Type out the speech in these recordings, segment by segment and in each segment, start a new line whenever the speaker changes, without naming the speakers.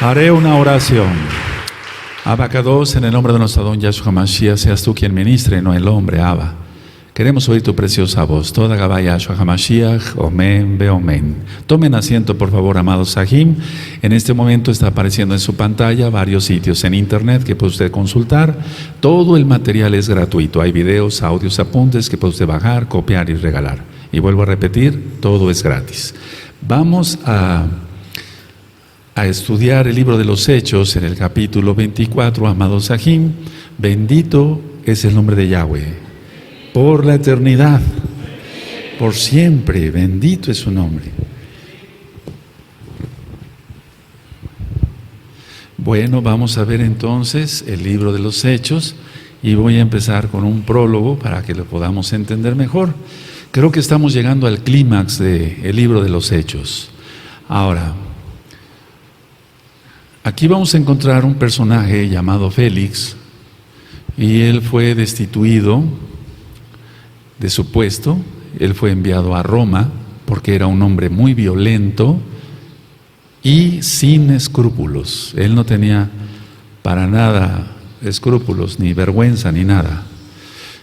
Haré una oración. Abacados, en el nombre de nuestro Adón Yahshua Mashiach, seas tú quien ministre, no el hombre, Abba. Queremos oír tu preciosa voz. Toda Gabá Yahshua HaMashiach, Omen, Beomen. Tomen asiento, por favor, amados Sahim. En este momento está apareciendo en su pantalla varios sitios en internet que puede usted consultar. Todo el material es gratuito. Hay videos, audios, apuntes que puede usted bajar, copiar y regalar. Y vuelvo a repetir, todo es gratis. Vamos a estudiar el libro de los Hechos en el capítulo 24, amados Sahim. Bendito es el nombre de Yahweh. Por la eternidad, por siempre, bendito es su nombre. Bueno, vamos a ver entonces el libro de los Hechos y voy a empezar con un prólogo para que lo podamos entender mejor. Creo que estamos llegando al clímax del libro de los Hechos. Ahora, aquí vamos a encontrar un personaje llamado Félix y él fue destituido de su puesto. Él fue enviado a Roma porque era un hombre muy violento y sin escrúpulos. Él no tenía para nada escrúpulos, ni vergüenza, ni nada.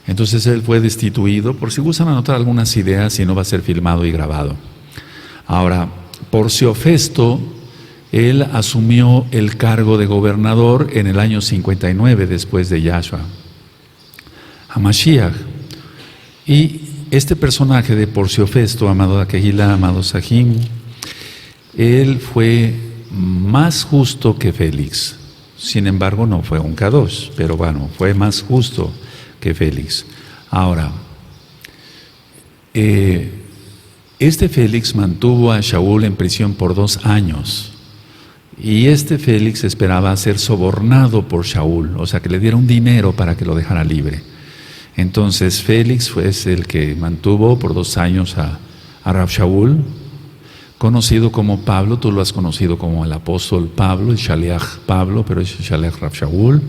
Entonces él fue destituido, por si gustan anotar algunas ideas, y no va a ser filmado y grabado. Ahora, Porcio Festo, él asumió el cargo de gobernador en el año 59 después de Yahshua HaMashiach. Y este personaje de Porcio Festo, amado Aquejilá, amado Sahim, él fue más justo que Félix. Sin embargo, no fue un Kadosh, pero bueno, fue más justo que Félix. Ahora, este Félix mantuvo a Shaul en prisión por 2 años. Y este Félix esperaba ser sobornado por Shaul, o sea, que le diera un dinero para que lo dejara libre. Entonces Félix fue el que mantuvo por 2 años a Rav Shaul, conocido como Pablo. Tú lo has conocido como el apóstol Pablo, el Shaliach Pablo, pero es el Shaliach Rav Shaul.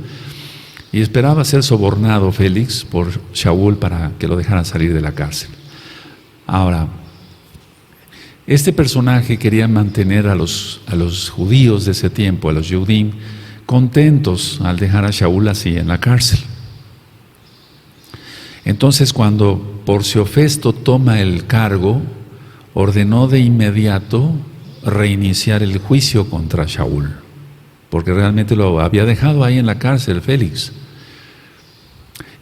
Y esperaba ser sobornado Félix por Shaul para que lo dejara salir de la cárcel. Ahora, este personaje quería mantener a los judíos de ese tiempo, a los Yehudim, contentos al dejar a Shaul así en la cárcel. Entonces, cuando Porcio Festo toma el cargo, ordenó de inmediato reiniciar el juicio contra Shaul, porque realmente lo había dejado ahí en la cárcel Félix.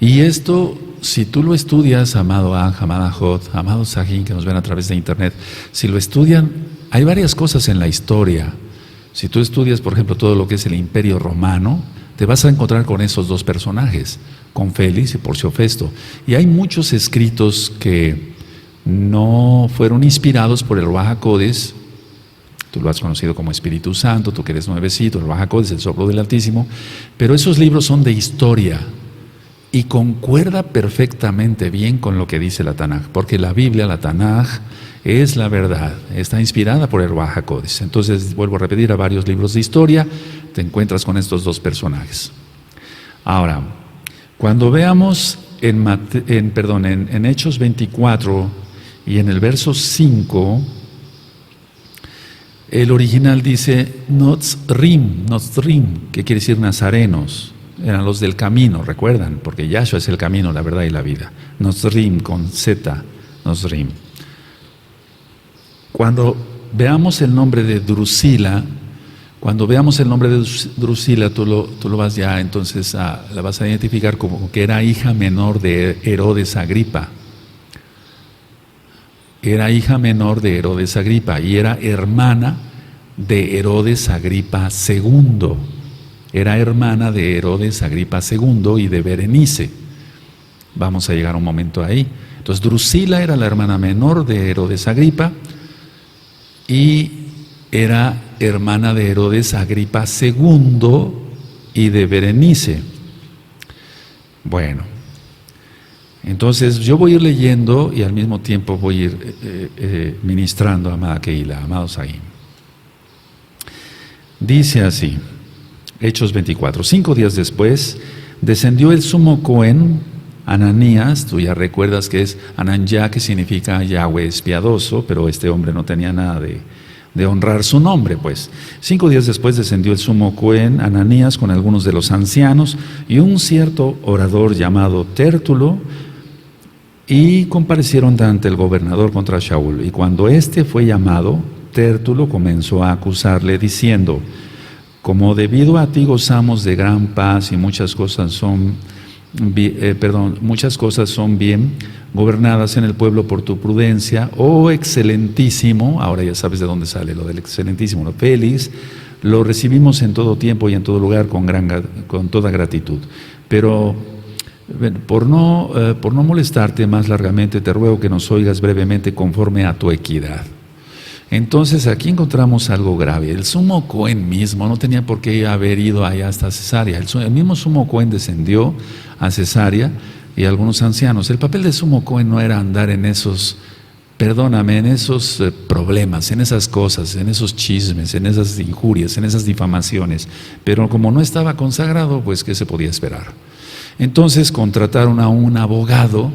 Y esto, si tú lo estudias, amado Aj, amada Jot, amado Sahim, que nos ven a través de internet, si lo estudian, hay varias cosas en la historia. Si tú estudias, por ejemplo, todo lo que es el Imperio Romano, te vas a encontrar con esos 2 personajes, con Félix y Porcio Festo. Y hay muchos escritos que no fueron inspirados por el Ruach HaKodesh. Tú lo has conocido como Espíritu Santo, tú que eres nuevecito, el Ruach HaKodesh, el soplo del Altísimo. Pero esos libros son de historia y concuerda perfectamente bien con lo que dice la Tanaj, porque la Biblia, la Tanaj, es la verdad, está inspirada por el Ruach HaKodesh. Entonces, vuelvo a repetir, a varios libros de historia te encuentras con estos 2 personajes. Ahora, cuando veamos en Hechos 24 y en el verso 5, el original dice Notzrim, que quiere decir nazarenos. Eran los del camino, recuerdan, porque Yahshua es el camino, la verdad y la vida. Notzrim con Z, Notzrim. Cuando veamos el nombre de Drusila, tú lo vas ya entonces la vas a identificar como que era hija menor de Herodes Agripa. Era hija menor de Herodes Agripa y era hermana de Herodes Agripa II. Era hermana de Herodes Agripa II y de Berenice. Vamos a llegar un momento ahí. Entonces Drusila era la hermana menor de Herodes Agripa y era hermana de Herodes Agripa II y de Berenice. Bueno, entonces yo voy a ir leyendo y al mismo tiempo voy a ir ministrando, amada Keila, amado Sahim. Dice así, Hechos 24. 5 días después, descendió el sumo Cohen, Ananías. Tú ya recuerdas que es Ananyá, que significa Yahweh es piadoso, pero este hombre no tenía nada de honrar su nombre, pues. 5 días después descendió el sumo Cohen Ananías con algunos de los ancianos y un cierto orador llamado Tértulo, y comparecieron ante el gobernador contra Shaul. Y cuando éste fue llamado, Tértulo comenzó a acusarle diciendo: como debido a ti gozamos de gran paz y muchas cosas son bien gobernadas en el pueblo por tu prudencia, oh excelentísimo, ahora ya sabes de dónde sale lo del excelentísimo, ¿no? Félix, lo recibimos en todo tiempo y en todo lugar con toda gratitud. Pero por no molestarte más largamente, te ruego que nos oigas brevemente conforme a tu equidad. Entonces aquí encontramos algo grave. El sumo Cohen mismo no tenía por qué haber ido allá hasta Cesarea. El mismo sumo Cohen descendió a Cesarea y algunos ancianos. El papel de sumo Cohen no era andar en esos, en esos problemas, en esas cosas, en esos chismes, en esas injurias, en esas difamaciones. Pero como no estaba consagrado, pues ¿qué se podía esperar? Entonces contrataron a un abogado,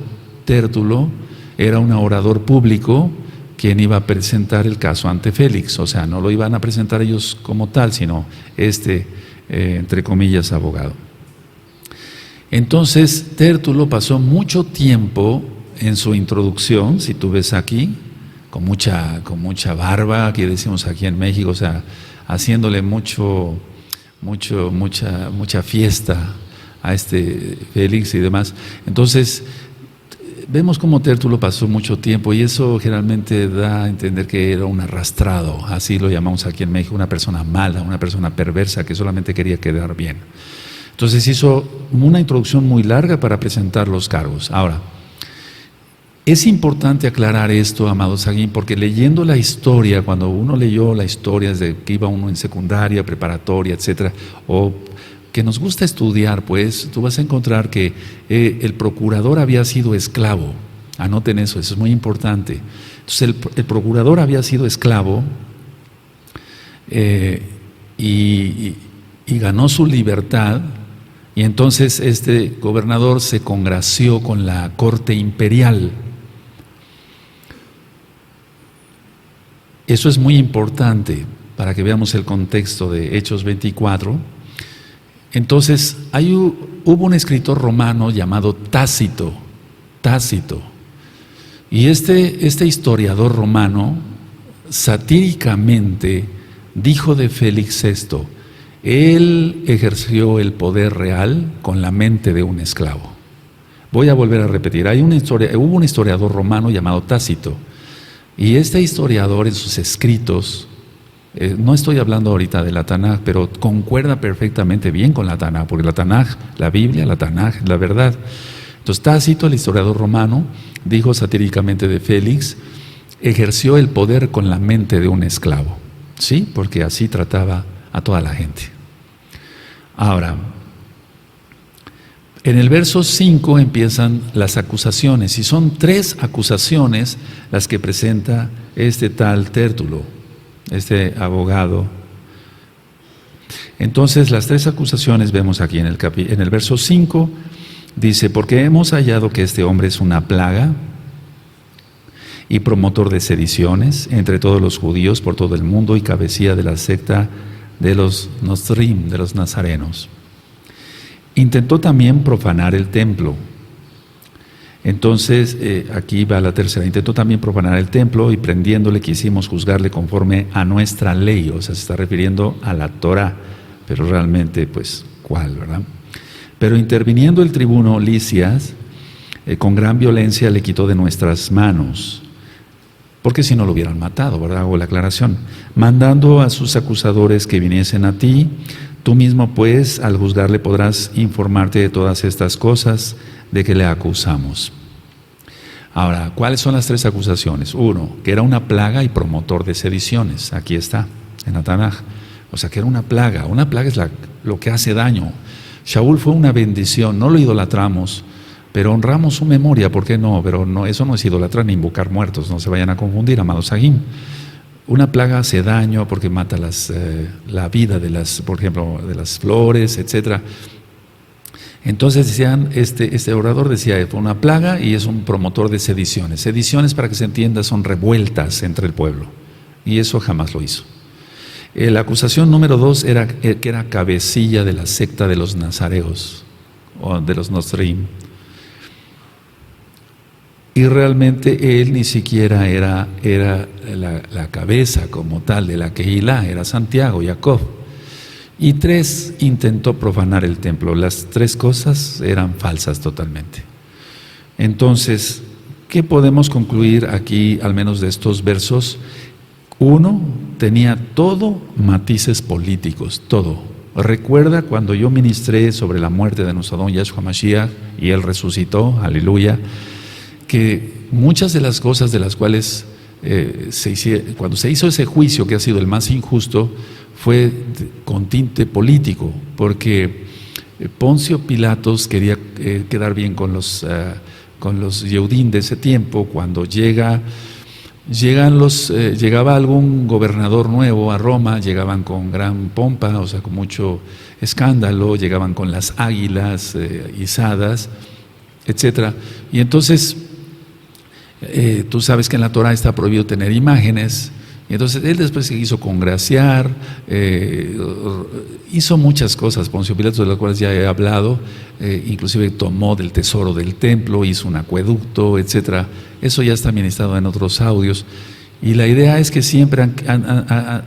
Tértulo, era un orador público, quien iba a presentar el caso ante Félix. O sea, no lo iban a presentar ellos como tal, sino entre comillas, abogado. Entonces, Tértulo pasó mucho tiempo en su introducción, si tú ves aquí, con mucha barba, aquí decimos aquí en México, o sea, haciéndole mucha fiesta a Félix y demás. Entonces, vemos cómo Tértulo pasó mucho tiempo y eso generalmente da a entender que era un arrastrado, así lo llamamos aquí en México, una persona mala, una persona perversa que solamente quería quedar bien. Entonces hizo una introducción muy larga para presentar los cargos. Ahora, es importante aclarar esto, amado Saguín, porque leyendo la historia, cuando uno leyó la historia desde que iba uno en secundaria, preparatoria, etcétera, o que nos gusta estudiar, pues tú vas a encontrar que el procurador había sido esclavo. Anoten eso es muy importante. Entonces el procurador había sido esclavo y ganó su libertad, y entonces este gobernador se congració con la corte imperial. Eso es muy importante para que veamos el contexto de Hechos 24. Entonces, hubo un escritor romano llamado Tácito, y este historiador romano satíricamente dijo de Félix esto: él ejerció el poder real con la mente de un esclavo. Voy a volver a repetir, hubo un historiador romano llamado Tácito, y este historiador en sus escritos, no estoy hablando ahorita de la Tanaj, pero concuerda perfectamente bien con la Tanaj, porque la Tanaj, la Biblia, la Tanaj, la verdad. Entonces Tácito, el historiador romano, dijo satíricamente de Félix: ejerció el poder con la mente de un esclavo, ¿sí? Porque así trataba a toda la gente. Ahora, en el verso 5 empiezan las acusaciones, y son 3 acusaciones las que presenta este tal Tértulo, este abogado. Entonces, las 3 acusaciones vemos aquí en el verso 5, dice: porque hemos hallado que este hombre es una plaga y promotor de sediciones entre todos los judíos por todo el mundo, y cabecilla de la secta de los Nostrim, de los nazarenos. Intentó también profanar el templo. Entonces, aquí va la tercera: intentó también profanar el templo, y prendiéndole quisimos juzgarle conforme a nuestra ley. O sea, se está refiriendo a la Torá, pero realmente, pues, ¿cuál, verdad? Pero interviniendo el tribuno Lisias, con gran violencia le quitó de nuestras manos, porque si no lo hubieran matado, ¿verdad? Hago la aclaración. Mandando a sus acusadores que viniesen a ti, tú mismo pues al juzgarle podrás informarte de todas estas cosas de que le acusamos. Ahora, ¿cuáles son las 3 acusaciones? 1, que era una plaga y promotor de sediciones. Aquí está, en la Tanaj. O sea, que era una plaga. Una plaga es lo que hace daño. Shaul fue una bendición, no lo idolatramos, pero honramos su memoria, ¿por qué no? Pero no, eso no es idolatrar ni invocar muertos, no se vayan a confundir, amados Sahim. Una plaga hace daño porque mata la vida por ejemplo, de las flores, etcétera. Entonces decían, este orador decía, fue una plaga y es un promotor de sediciones. Sediciones, para que se entienda, son revueltas entre el pueblo. y eso jamás lo hizo. La acusación número 2 era que era cabecilla de la secta de los nazareos, o de los Nostrim. Y realmente él ni siquiera era la cabeza como tal de la Kehilá, era Santiago, Jacob. Y 3, intentó profanar el templo. Las 3 cosas eran falsas totalmente. Entonces, ¿qué podemos concluir aquí, al menos de estos versos? 1, tenía todo matices políticos, todo. Recuerda cuando yo ministré sobre la muerte de nuestro Adón Yahshua Mashiach y Él resucitó, aleluya, que muchas de las cosas de las cuales cuando se hizo ese juicio, que ha sido el más injusto, fue con tinte político, porque Poncio Pilatos quería quedar bien con los Yehudim de ese tiempo. Cuando llegaba algún gobernador nuevo a Roma, llegaban con gran pompa, o sea, con mucho escándalo, llegaban con las águilas izadas, etcétera. Y entonces, tú sabes que en la Torah está prohibido tener imágenes. Y entonces él después se quiso congraciar, hizo muchas cosas, Poncio Pilatos, de las cuales ya he hablado, inclusive tomó del tesoro del templo, hizo un acueducto, etcétera. Eso ya está ministrado en otros audios. Y la idea es que siempre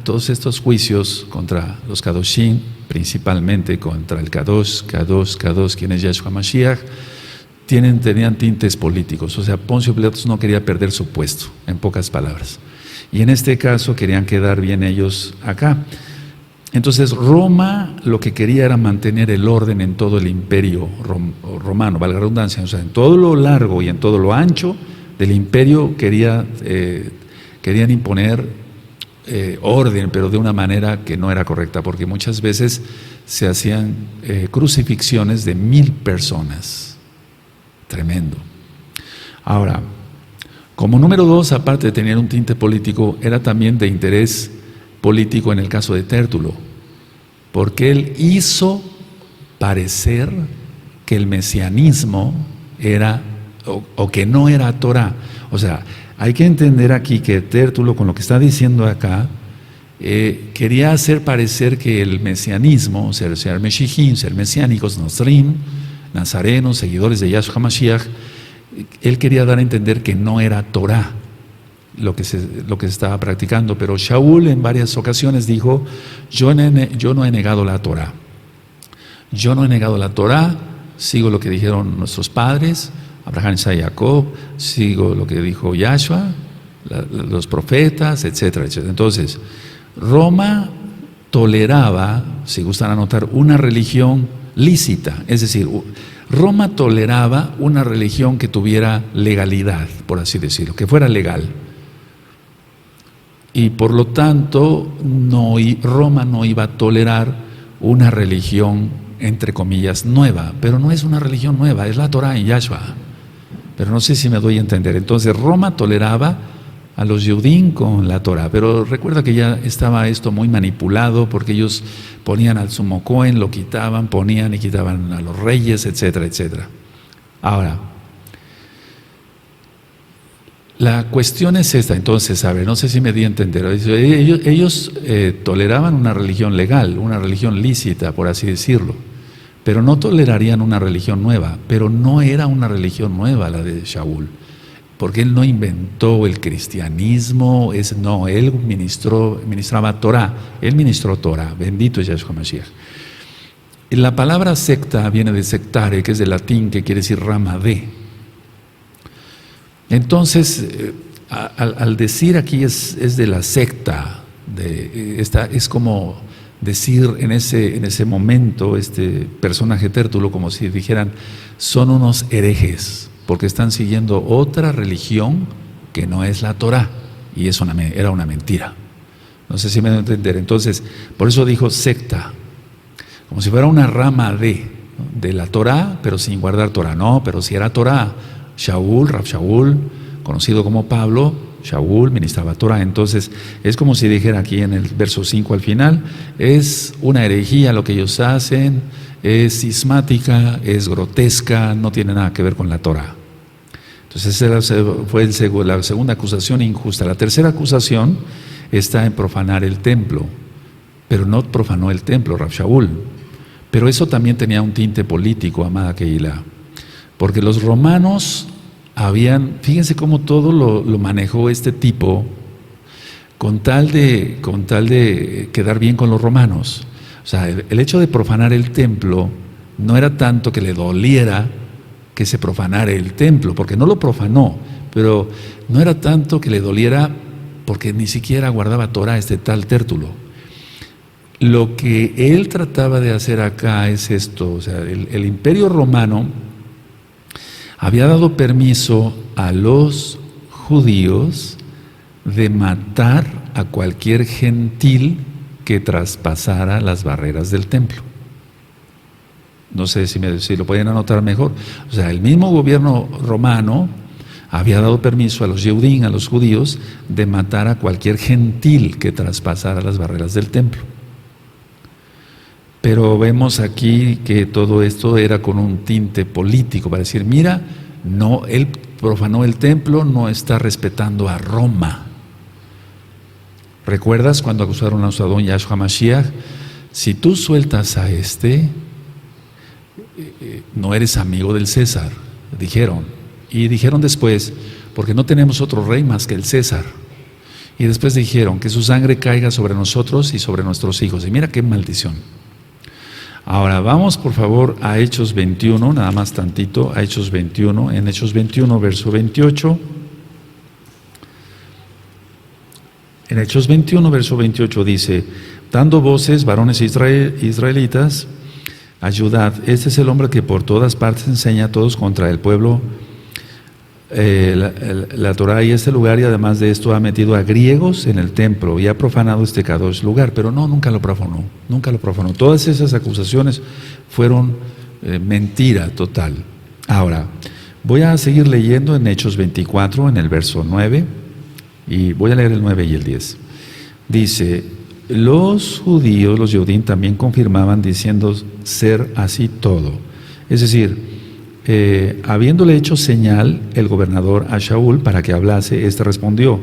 todos estos juicios contra los Kadoshim, principalmente contra el Kadosh, quien es Yahshua Mashiach, tenían tintes políticos. O sea, Poncio Pilatos no quería perder su puesto, en pocas palabras. Y en este caso querían quedar bien ellos acá. Entonces Roma lo que quería era mantener el orden en todo el imperio romano, valga la redundancia, o sea, en todo lo largo y en todo lo ancho del imperio querían imponer orden, pero de una manera que no era correcta, porque muchas veces se hacían crucifixiones de 1000 personas. Tremendo. Ahora, como número 2, aparte de tener un tinte político, era también de interés político en el caso de Tértulo, porque él hizo parecer que el mesianismo era, o que no era Torah. O sea, hay que entender aquí que Tértulo, con lo que está diciendo acá, quería hacer parecer que el mesianismo, ser meshijim, ser mesiánicos, nostrim, nazarenos, seguidores de Yahshua Mashiach, él quería dar a entender que no era Torah lo que se estaba practicando, pero Shaul en varias ocasiones dijo: yo no he negado la Torah, yo no he negado la Torah, sigo lo que dijeron nuestros padres, Abraham, Isaac y Jacob, sigo lo que dijo Yahshua, los profetas, etcétera, etcétera. Entonces, Roma toleraba, si gustan anotar, una religión lícita, es decir, Roma toleraba una religión que tuviera legalidad, por así decirlo, que fuera legal. Y por lo tanto, Roma no iba a tolerar una religión, entre comillas, nueva. Pero no es una religión nueva, es la Torah en Yahshua. Pero no sé si me doy a entender. Entonces, Roma toleraba a los Yehudim con la Torah. Pero recuerda que ya estaba esto muy manipulado, porque ellos ponían al sumo Cohen, lo quitaban, ponían y quitaban a los reyes, etcétera, etcétera. Ahora, la cuestión es esta. Entonces, a ver, no sé si me di a entender. Ellos toleraban una religión legal, una religión lícita, por así decirlo, pero no tolerarían una religión nueva. Pero no era una religión nueva la de Shaul, porque él no inventó el cristianismo, él ministraba Torah, él ministró Torah, bendito es Yahshua Mashiach. La palabra secta viene de sectare, que es del latín, que quiere decir rama de. Entonces, al decir aquí es de la secta, es como decir en ese momento, este personaje Tértulo, como si dijeran, son unos herejes, porque están siguiendo otra religión que no es la Torah, y era una mentira. No sé si me voy a entender. Entonces, por eso dijo secta, como si fuera una rama de la Torah, pero sin guardar Torah. No, pero si era Torah. Rav Shaul, conocido como Pablo, Shaul ministraba Torah. Entonces, es como si dijera aquí en el verso 5 al final, es una herejía lo que ellos hacen, es cismática, es grotesca, no tiene nada que ver con la Torah. Entonces esa fue la segunda acusación injusta. La tercera acusación está en profanar el templo, pero no profanó el templo, Rav Shaul. Pero eso también tenía un tinte político, amada Kehilá, porque los romanos fíjense cómo todo lo manejó este tipo con tal de quedar bien con los romanos. O sea, el hecho de profanar el templo no era tanto que le doliera que se profanara el templo, porque no lo profanó, pero no era tanto que le doliera porque ni siquiera guardaba Torah este tal Tértulo. Lo que él trataba de hacer acá es esto, o sea, el Imperio Romano había dado permiso a los judíos de matar a cualquier gentil que traspasara las barreras del templo. No sé si lo pueden anotar mejor. O sea, el mismo gobierno romano había dado permiso a los Yehudim, a los judíos, de matar a cualquier gentil que traspasara las barreras del templo. Pero vemos aquí que todo esto era con un tinte político, para decir, mira, no, él profanó el templo, no está respetando a Roma. ¿Recuerdas cuando acusaron a Usadón Yahshua Mashiach? Si tú sueltas a no eres amigo del César, dijeron. Y dijeron después, porque no tenemos otro rey más que el César. Y después dijeron, que su sangre caiga sobre nosotros y sobre nuestros hijos. Y mira qué maldición. Ahora vamos por favor a Hechos 21, nada más tantito, a Hechos 21, en Hechos 21, verso 28. En Hechos 21, verso 28 dice, dando voces, varones israelitas, ayudad, este es el hombre que por todas partes enseña a todos contra el pueblo la Torah y este lugar, y además de esto ha metido a griegos en el templo y ha profanado este Kadosh lugar, pero no, nunca lo profanó. Todas esas acusaciones fueron mentira total. Ahora, voy a seguir leyendo en Hechos 24, en el verso 9, y voy a leer el 9 y el 10. Dice, los judíos, los Yehudim, también confirmaban diciendo ser así todo. Es decir, habiéndole hecho señal el gobernador a Shaul para que hablase, éste respondió,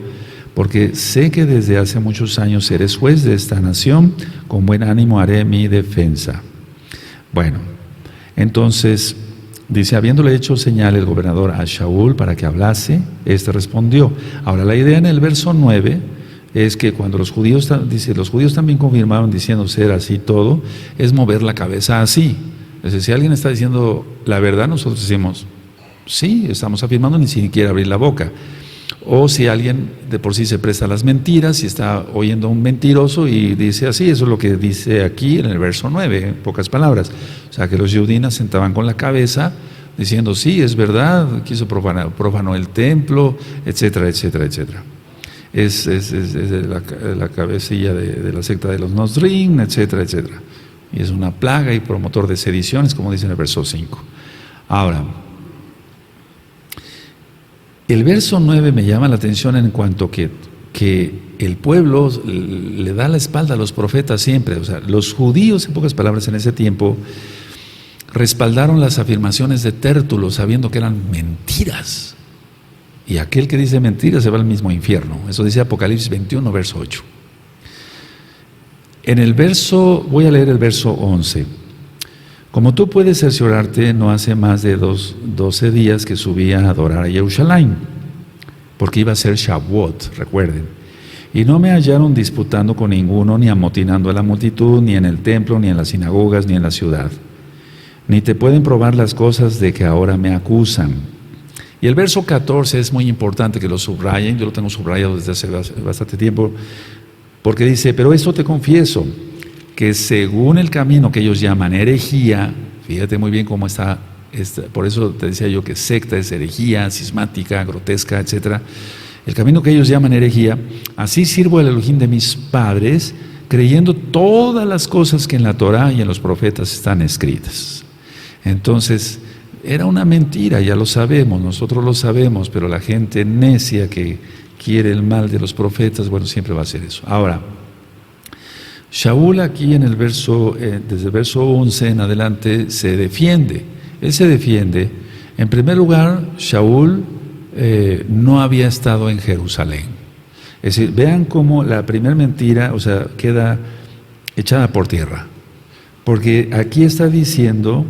porque sé que desde hace muchos años eres juez de esta nación, con buen ánimo haré mi defensa. Bueno, entonces dice, habiéndole hecho señal el gobernador a Shaul para que hablase, éste respondió. Ahora la idea en el verso 9 es que cuando los judíos también confirmaron diciendo ser así todo, es mover la cabeza así. Es decir, si alguien está diciendo la verdad, nosotros decimos, sí, estamos afirmando, ni siquiera abrir la boca. O si alguien de por sí se presta a las mentiras y está oyendo a un mentiroso y dice así, eso es lo que dice aquí en el verso 9, en pocas palabras. O sea, que los Yehudim sentaban con la cabeza diciendo, sí, es verdad, profanó el templo, etcétera, etcétera, etcétera. Es la cabecilla de la secta de los Nosrim, etcétera, etcétera. Y es una plaga y promotor de sediciones, como dice en el verso 5. Ahora, el verso 9 me llama la atención en cuanto que el pueblo le da la espalda a los profetas siempre. O sea, los judíos, en pocas palabras, en ese tiempo, respaldaron las afirmaciones de Tértulo, sabiendo que eran mentiras. Y aquel que dice mentiras se va al mismo infierno. Eso dice Apocalipsis 21, verso 8. Voy a leer el verso 11. Como tú puedes cerciorarte, no hace más de 12 días que subí a adorar a Jerusalén, porque iba a ser Shavuot, recuerden. Y no me hallaron disputando con ninguno, ni amotinando a la multitud, ni en el templo, ni en las sinagogas, ni en la ciudad. Ni te pueden probar las cosas de que ahora me acusan. Y el verso 14 es muy importante que lo subrayen, yo lo tengo subrayado desde hace bastante tiempo, porque dice, pero esto te confieso, que según el camino que ellos llaman herejía, fíjate muy bien cómo está, por eso te decía yo que secta es herejía, cismática, grotesca, etc. El camino que ellos llaman herejía, así sirvo al Elohim de mis padres, creyendo todas las cosas que en la Torah y en los profetas están escritas. Entonces, era una mentira, ya lo sabemos, nosotros lo sabemos, pero la gente necia que quiere el mal de los profetas, bueno, siempre va a hacer eso. Ahora, Shaul aquí en desde el verso 11 en adelante se defiende. Él se defiende. En primer lugar, Shaul no había estado en Jerusalén. Es decir, vean cómo la primera mentira, o sea, queda echada por tierra. Porque aquí está diciendo,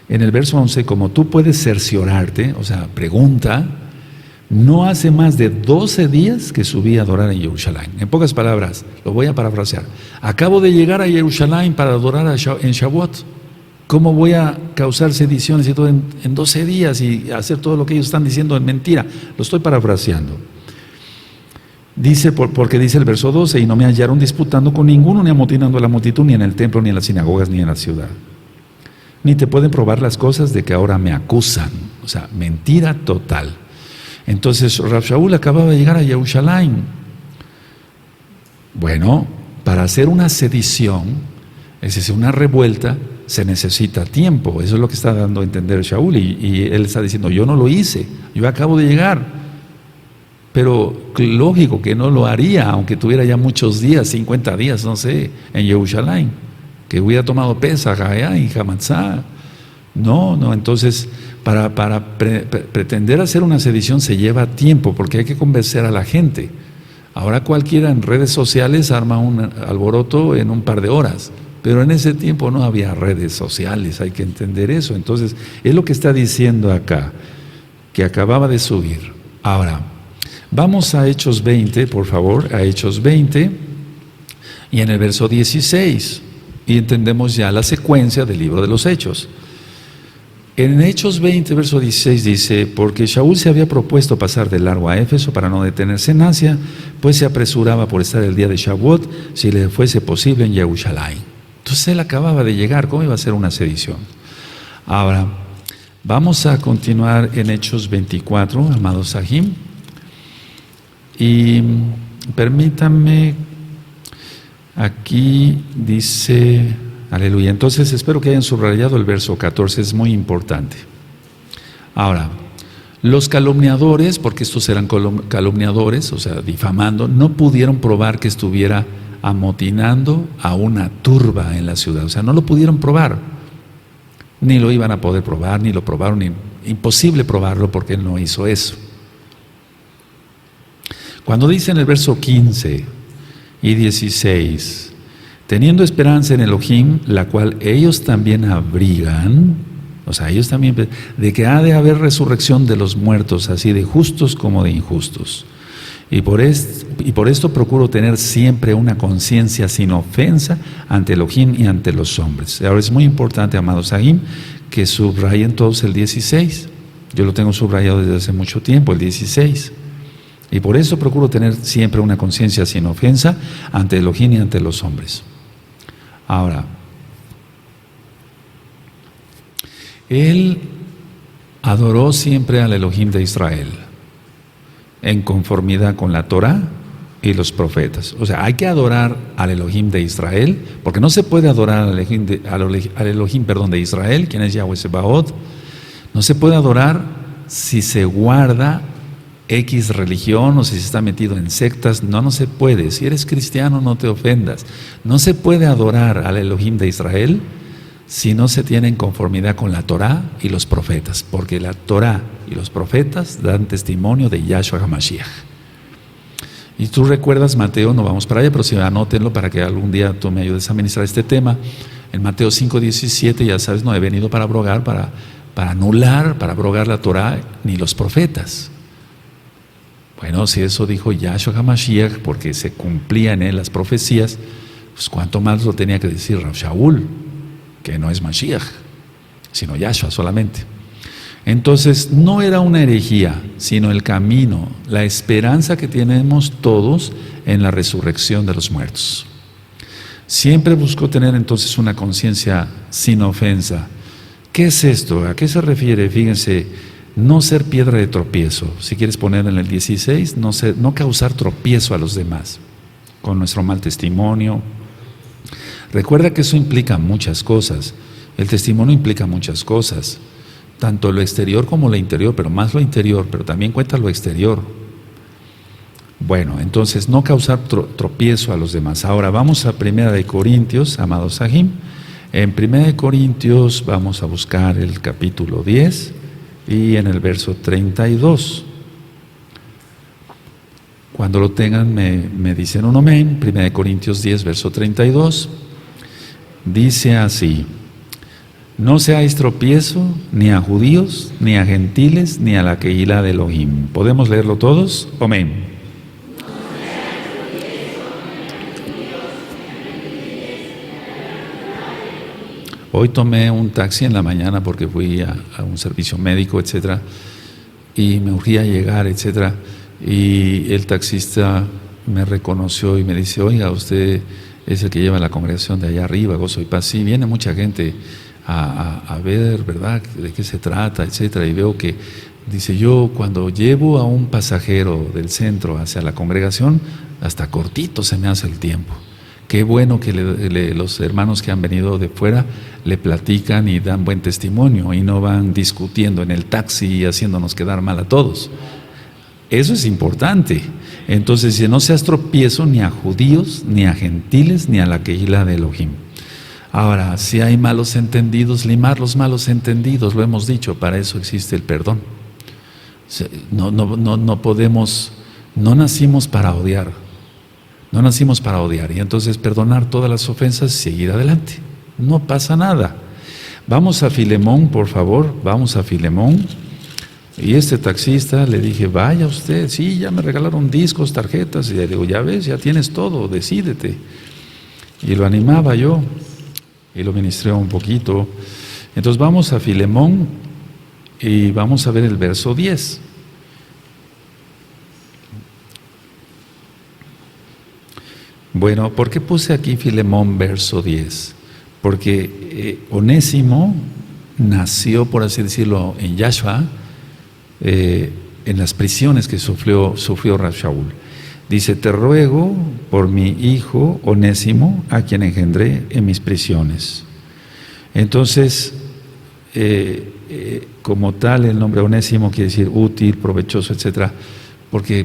en el verso 11, como tú puedes cerciorarte, o sea, pregunta, no hace más de 12 días que subí a adorar en Jerusalén. En pocas palabras, lo voy a parafrasear. Acabo de llegar a Jerusalén para adorar en Shavuot. ¿Cómo voy a causar sediciones y todo en 12 días y hacer todo lo que ellos están diciendo en mentira? Lo estoy parafraseando. Dice, porque dice el verso 12, y no me hallaron disputando con ninguno, ni amotinando a la multitud, ni en el templo, ni en las sinagogas, ni en la ciudad. Ni te pueden probar las cosas de que ahora me acusan. O sea, mentira total. Entonces, Rav Shaul acababa de llegar a Jerusalén. Bueno, para hacer una sedición, es decir, una revuelta, se necesita tiempo. Eso es lo que está dando a entender Shaul. Y él está diciendo, yo no lo hice, yo acabo de llegar. Pero lógico que no lo haría, aunque tuviera ya muchos días, 50 días, no sé, en Jerusalén, que hubiera tomado Pesaj allá y Hamatzá. No, entonces para pretender hacer una sedición se lleva tiempo, porque hay que convencer a la gente. Ahora cualquiera en redes sociales arma un alboroto en un par de horas, pero en ese tiempo no había redes sociales, hay que entender eso. Entonces es lo que está diciendo acá, que acababa de subir. Ahora, vamos a Hechos 20, por favor, a Hechos 20, y en el verso 16, y entendemos ya la secuencia del libro de los Hechos. En Hechos 20, verso 16 dice, porque Shaul se había propuesto pasar de largo a Éfeso para no detenerse en Asia, pues se apresuraba por estar el día de Shavuot, si le fuese posible, en Jerusalén. Entonces él acababa de llegar, ¿cómo iba a ser una sedición? Ahora, vamos a continuar en Hechos 24, amados Sahim, y permítanme, aquí dice... Aleluya. Entonces espero que hayan subrayado el verso 14, es muy importante. Ahora, los calumniadores, porque estos eran calumniadores, o sea, difamando, no pudieron probar que estuviera amotinando a una turba en la ciudad. O sea, no lo pudieron probar. Ni lo iban a poder probar, ni lo probaron. Imposible probarlo porque él no hizo eso. Cuando dice en el verso 15 y 16... teniendo esperanza en Elohim, la cual ellos también abrigan, o sea, ellos también, de que ha de haber resurrección de los muertos, así de justos como de injustos. Y por esto procuro tener siempre una conciencia sin ofensa ante Elohim y ante los hombres. Ahora es muy importante, amados Sahim, que subrayen todos el 16. Yo lo tengo subrayado desde hace mucho tiempo, el 16. Y por eso procuro tener siempre una conciencia sin ofensa ante Elohim y ante los hombres. Ahora, él adoró siempre al Elohim de Israel en conformidad con la Torah y los profetas. O sea, hay que adorar al Elohim de Israel, porque no se puede adorar al Elohim de Israel, quien es Yahweh Sebaot. No se puede adorar si se guarda X religión o si se está metido en sectas. No se puede. Si eres cristiano, no te ofendas. No se puede adorar al Elohim de Israel si no se tiene en conformidad con la Torah y los profetas, porque la Torah y los profetas dan testimonio de Yahshua HaMashiach. Y tú recuerdas Mateo, no vamos para allá, pero sí, anótenlo para que algún día tú me ayudes a ministrar este tema. En Mateo 5:17, ya sabes, no he venido para abrogar, para anular, para abrogar la Torah ni los profetas. Bueno, si eso dijo Yahshua HaMashiach, porque se cumplían en él las profecías, pues cuánto más lo tenía que decir Rav Shaul, que no es Mashiach, sino Yahshua solamente. Entonces, no era una herejía, sino el camino, la esperanza que tenemos todos en la resurrección de los muertos. Siempre buscó tener entonces una conciencia sin ofensa. ¿Qué es esto? ¿A qué se refiere? Fíjense, no ser piedra de tropiezo. Si quieres poner en el 16, no causar tropiezo a los demás con nuestro mal testimonio. Recuerda que eso implica muchas cosas. El testimonio implica muchas cosas, tanto lo exterior como lo interior, pero más lo interior, pero también cuenta lo exterior. Bueno, entonces no causar tropiezo a los demás. Ahora vamos a 1 Corintios, amados Sahim. En 1 Corintios vamos a buscar el capítulo 10 y en el verso 32. Cuando lo tengan me dicen un amén. 1 Corintios 10, verso 32. Dice así: no seáis tropiezo ni a judíos, ni a gentiles, ni a la Kehilá de Elohim. ¿Podemos leerlo todos? Amén. Hoy tomé un taxi en la mañana porque fui a un servicio médico, etcétera, y me urgía llegar, etcétera, y el taxista me reconoció y me dice: oiga, usted es el que lleva la congregación de allá arriba, Gozo y Paz. Sí, viene mucha gente a ver, ¿verdad?, de qué se trata, etcétera, y veo que, dice, yo cuando llevo a un pasajero del centro hacia la congregación, hasta cortito se me hace el tiempo. Qué bueno que los hermanos que han venido de fuera le platican y dan buen testimonio y no van discutiendo en el taxi y haciéndonos quedar mal a todos. Eso es importante. Entonces, si no seas tropiezo ni a judíos, ni a gentiles, ni a la Kehilá de Elohim. Ahora, si hay malos entendidos, limar los malos entendidos, lo hemos dicho, para eso existe el perdón. No podemos, no nacimos para odiar. No nacimos para odiar, y entonces perdonar todas las ofensas y seguir adelante. No pasa nada. Vamos a Filemón, por favor, vamos a Filemón. Y este taxista le dije: vaya usted, sí, ya me regalaron discos, tarjetas. Y le digo: ya ves, ya tienes todo, decídete. Y lo animaba yo, y lo ministré un poquito. Entonces vamos a Filemón y vamos a ver el verso 10. Bueno, ¿por qué puse aquí Filemón verso 10? Porque Onésimo nació, por así decirlo, en Yahshua, en las prisiones que sufrió Rav Shaul. Dice: te ruego por mi hijo Onésimo, a quien engendré en mis prisiones. Entonces, como tal, el nombre Onésimo quiere decir útil, provechoso, etcétera, porque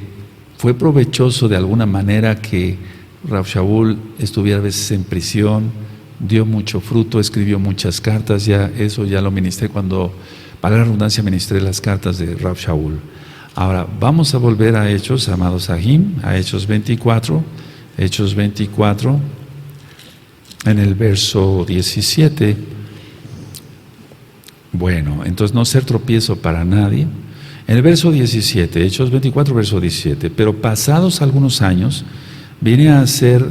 fue provechoso de alguna manera que Rav Shaul estuviera a veces en prisión, dio mucho fruto, escribió muchas cartas. Eso ya lo ministré cuando, para la redundancia, ministré las cartas de Rav Shaul. Ahora, vamos a volver a Hechos, amados Sahim, a Hechos 24, en el verso 17. Bueno, entonces no ser tropiezo para nadie. En el verso 17, Hechos 24, verso 17, pero pasados algunos años, vine a hacer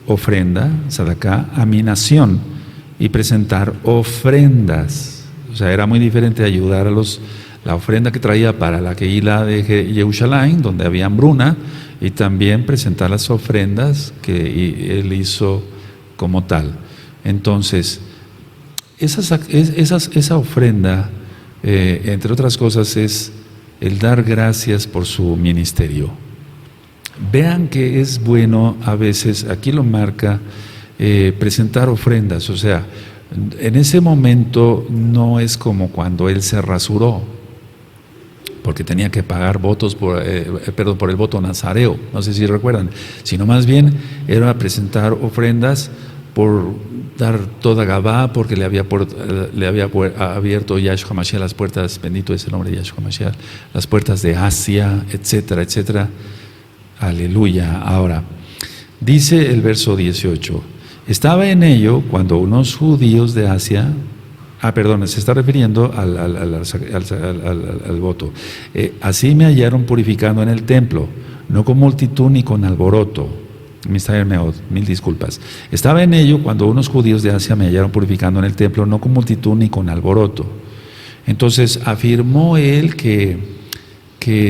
ofrenda, sadaká, a mi nación y presentar ofrendas. O sea, era muy diferente ayudar a la ofrenda que traía para la Kehilá de Jerusalén, donde había hambruna, y también presentar las ofrendas que él hizo como tal. Entonces, esa ofrenda, entre otras cosas, es el dar gracias por su ministerio. Vean que es bueno a veces, aquí lo marca, presentar ofrendas. O sea, en ese momento no es como cuando él se rasuró, porque tenía que pagar votos por el voto nazareo, no sé si recuerdan, sino más bien era presentar ofrendas por dar toda Gabá, porque le había abierto Yahshua HaMashiach las puertas, bendito es el nombre de Yahshua HaMashiach, las puertas de Asia, etcétera, etcétera. Aleluya. Ahora, dice el verso 18: estaba en ello cuando unos judíos de Asia, se está refiriendo al voto. Así me hallaron purificando en el templo, no con multitud ni con alboroto. Mil disculpas. Estaba en ello cuando unos judíos de Asia me hallaron purificando en el templo, no con multitud ni con alboroto. Entonces afirmó él que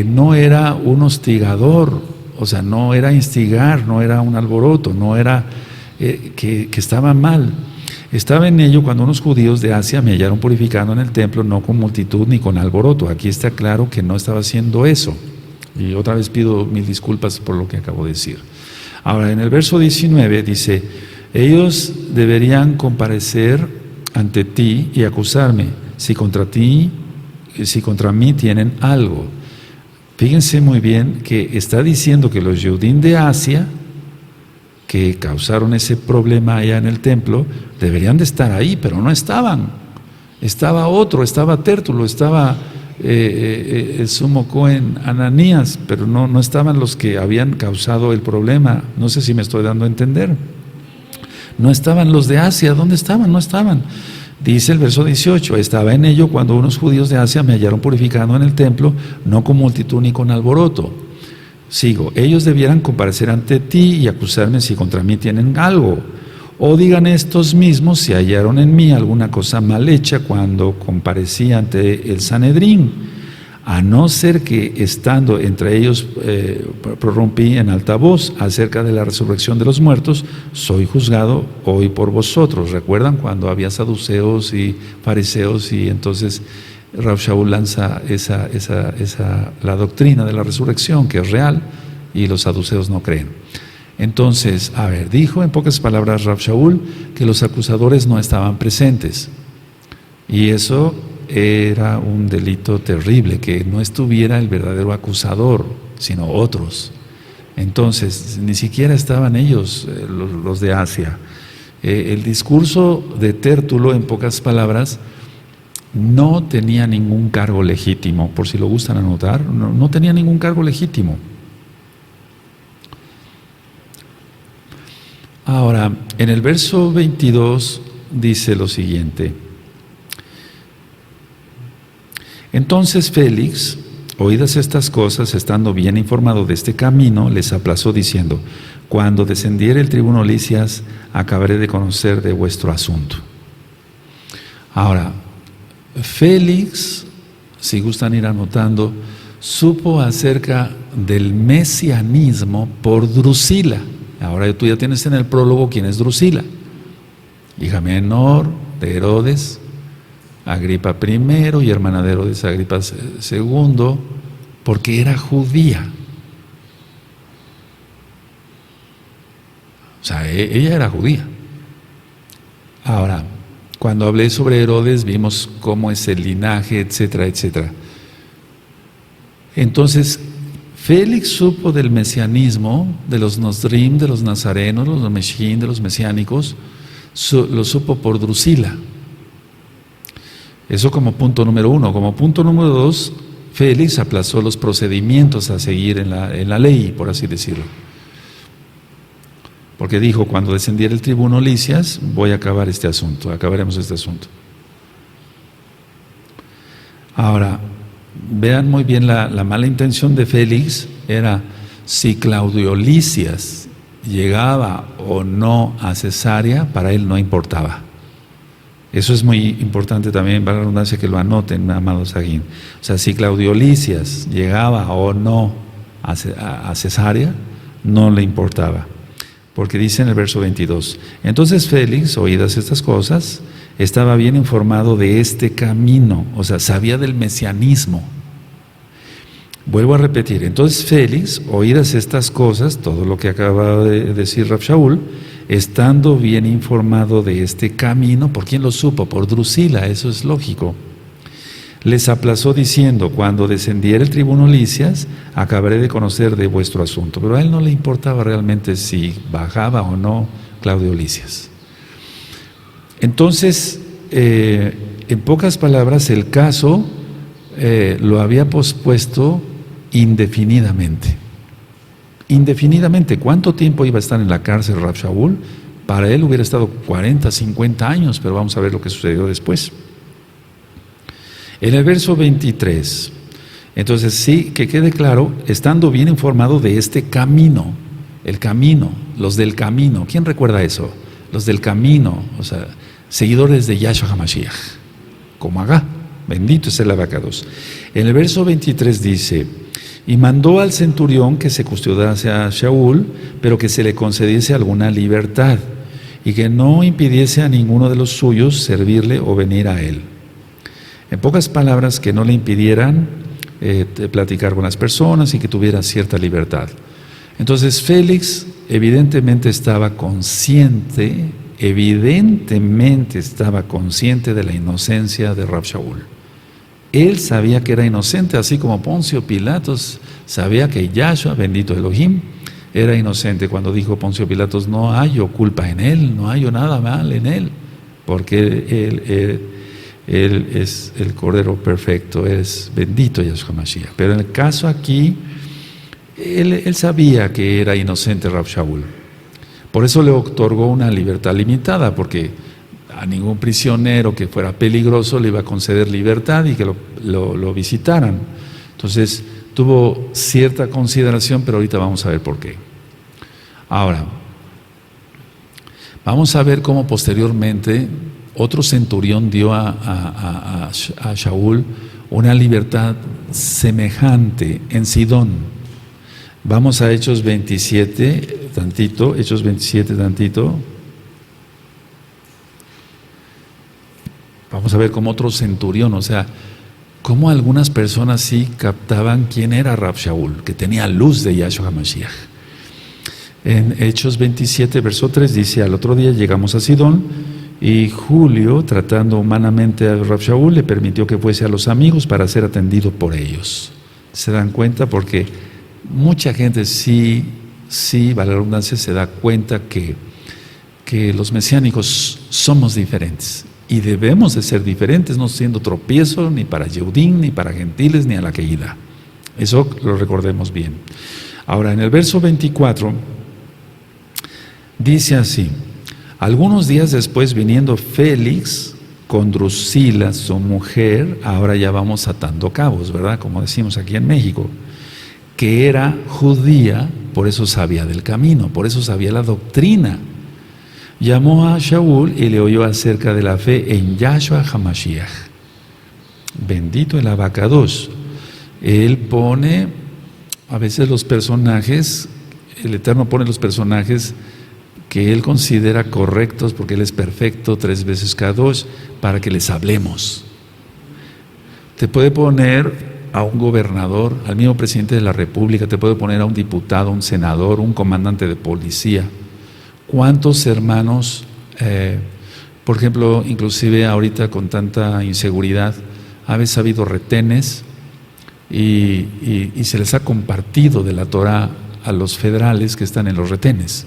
no era un hostigador. O sea, no era instigar, no era un alboroto, no era que estaba mal. Estaba en ello cuando unos judíos de Asia me hallaron purificando en el templo, no con multitud ni con alboroto. Aquí está claro que no estaba haciendo eso. Y otra vez pido mil disculpas por lo que acabo de decir. Ahora, en el verso 19 dice: ellos deberían comparecer ante ti y acusarme si contra mí tienen algo. Fíjense muy bien que está diciendo que los Yehudim de Asia, que causaron ese problema allá en el templo, deberían de estar ahí, pero no estaban. Estaba otro, estaba Tértulo, estaba el sumo Cohen Ananías, pero no estaban los que habían causado el problema. No sé si me estoy dando a entender. No estaban los de Asia. ¿Dónde estaban? No estaban. Dice el verso 18: estaba en ello cuando unos judíos de Asia me hallaron purificando en el templo, no con multitud ni con alboroto. Sigo: ellos debieran comparecer ante ti y acusarme si contra mí tienen algo. O digan estos mismos si hallaron en mí alguna cosa mal hecha cuando comparecí ante el Sanedrín, a no ser que estando entre ellos prorrumpí en alta voz acerca de la resurrección de los muertos, soy juzgado hoy por vosotros. ¿Recuerdan cuando había saduceos y fariseos y entonces Rav Shaul lanza la doctrina de la resurrección, que es real, y los saduceos no creen? Entonces, dijo en pocas palabras Rav Shaul que los acusadores no estaban presentes, y eso era un delito terrible, que no estuviera el verdadero acusador, sino otros. Entonces, ni siquiera estaban ellos, los de Asia. El discurso de Tértulo, en pocas palabras, no tenía ningún cargo legítimo, por si lo gustan anotar, no tenía ningún cargo legítimo. Ahora, en el verso 22 dice lo siguiente: entonces Félix, oídas estas cosas, estando bien informado de este camino, les aplazó diciendo: cuando descendiere el tribuno Lisias, acabaré de conocer de vuestro asunto. Ahora, Félix, si gustan ir anotando, supo acerca del mesianismo por Drusila. Ahora tú ya tienes en el prólogo quién es Drusila, hija menor de Herodes Agripa I y hermana de Herodes Agripa II, porque era judía. O sea, ella era judía. Ahora, cuando hablé sobre Herodes, vimos cómo es el linaje, etcétera, etcétera. Entonces, Félix supo del mesianismo, de los Nosrim, de los nazarenos, los Meshín, de los mesiánicos, lo supo por Drusila. Eso como punto número 1. Como punto número 2, Félix aplazó los procedimientos a seguir en la ley, por así decirlo. Porque dijo: cuando descendiera el tribuno Lisias, voy a acabar este asunto, acabaremos este asunto. Ahora, vean muy bien la mala intención de Félix. Era si Claudio Lisias llegaba o no a Cesarea, para él no importaba. Eso es muy importante también, para la redundancia, que lo anoten, amados Saguín. O sea, si Claudio Lisias llegaba o no a Cesarea, no le importaba. Porque dice en el verso 22: entonces Félix, oídas estas cosas, estaba bien informado de este camino, o sea, sabía del mesianismo. Vuelvo a repetir: entonces Félix, oídas estas cosas, todo lo que acaba de decir Rav Shaul, estando bien informado de este camino. ¿Por quién lo supo? Por Drusila, eso es lógico. Les aplazó diciendo: cuando descendiera el tribuno Lisias, acabaré de conocer de vuestro asunto. Pero a él no le importaba realmente si bajaba o no Claudio Lisias. Entonces, en pocas palabras, el caso lo había pospuesto indefinidamente. Indefinidamente. ¿Cuánto tiempo iba a estar en la cárcel Rav Shaul? Para él hubiera estado 40, 50 años, pero vamos a ver lo que sucedió después. En el verso 23, entonces sí, que quede claro, estando bien informado de este camino, el camino, los del camino. ¿Quién recuerda eso? Los del camino, o sea, seguidores de Yahshua HaMashiach, como Agá, bendito es el abacados. En el verso 23 dice: y mandó al centurión que se custodiase a Shaul, pero que se le concediese alguna libertad, y que no impidiese a ninguno de los suyos servirle o venir a él. En pocas palabras, que no le impidieran platicar con las personas y que tuviera cierta libertad. Entonces Félix evidentemente estaba consciente de la inocencia de Rav Shaul. Él sabía que era inocente, así como Poncio Pilatos sabía que Yahshua, bendito Elohim, era inocente. Cuando dijo Poncio Pilatos: no hallo culpa en él, no hallo nada mal en él, porque Él es el Cordero perfecto, es bendito Yahshua Mashiach. Pero en el caso aquí, él sabía que era inocente Rav Shaul. Por eso le otorgó una libertad limitada, porque a ningún prisionero que fuera peligroso le iba a conceder libertad y que lo visitaran. Entonces tuvo cierta consideración, pero ahorita vamos a ver por qué. Ahora, vamos a ver cómo posteriormente otro centurión dio a Shaul una libertad semejante en Sidón. Vamos a Hechos 27, tantito. Vamos a ver cómo otro centurión, o sea, cómo algunas personas sí captaban quién era Rav Shaul, que tenía luz de Yahshua Mashiach. En Hechos 27, verso 3 dice: al otro día llegamos a Sidón, y Julio, tratando humanamente a Rav Shaul, le permitió que fuese a los amigos para ser atendido por ellos. ¿Se dan cuenta? Porque mucha gente sí, vale la redundancia, se da cuenta que los mesiánicos somos diferentes. Y debemos de ser diferentes, no siendo tropiezo ni para Yehudim, ni para gentiles, ni a la Keila. Eso lo recordemos bien. Ahora, en el verso 24, dice así: algunos días después, viniendo Félix con Drusila, su mujer, ahora ya vamos atando cabos, ¿verdad? Como decimos aquí en México, que era judía, por eso sabía del camino, por eso sabía la doctrina. Llamó a Shaul y le oyó acerca de la fe en Yahshua HaMashiach. Bendito el Abacados. Él pone a veces los personajes, el Eterno pone los personajes que Él considera correctos, porque Él es perfecto, 3 veces Kadosh, para que les hablemos. Te puede poner a un gobernador, al mismo presidente de la República, te puede poner a un diputado, un senador, un comandante de policía. ¿Cuántos hermanos, por ejemplo, inclusive ahorita con tanta inseguridad, ha habido retenes y se les ha compartido de la Torah a los federales que están en los retenes?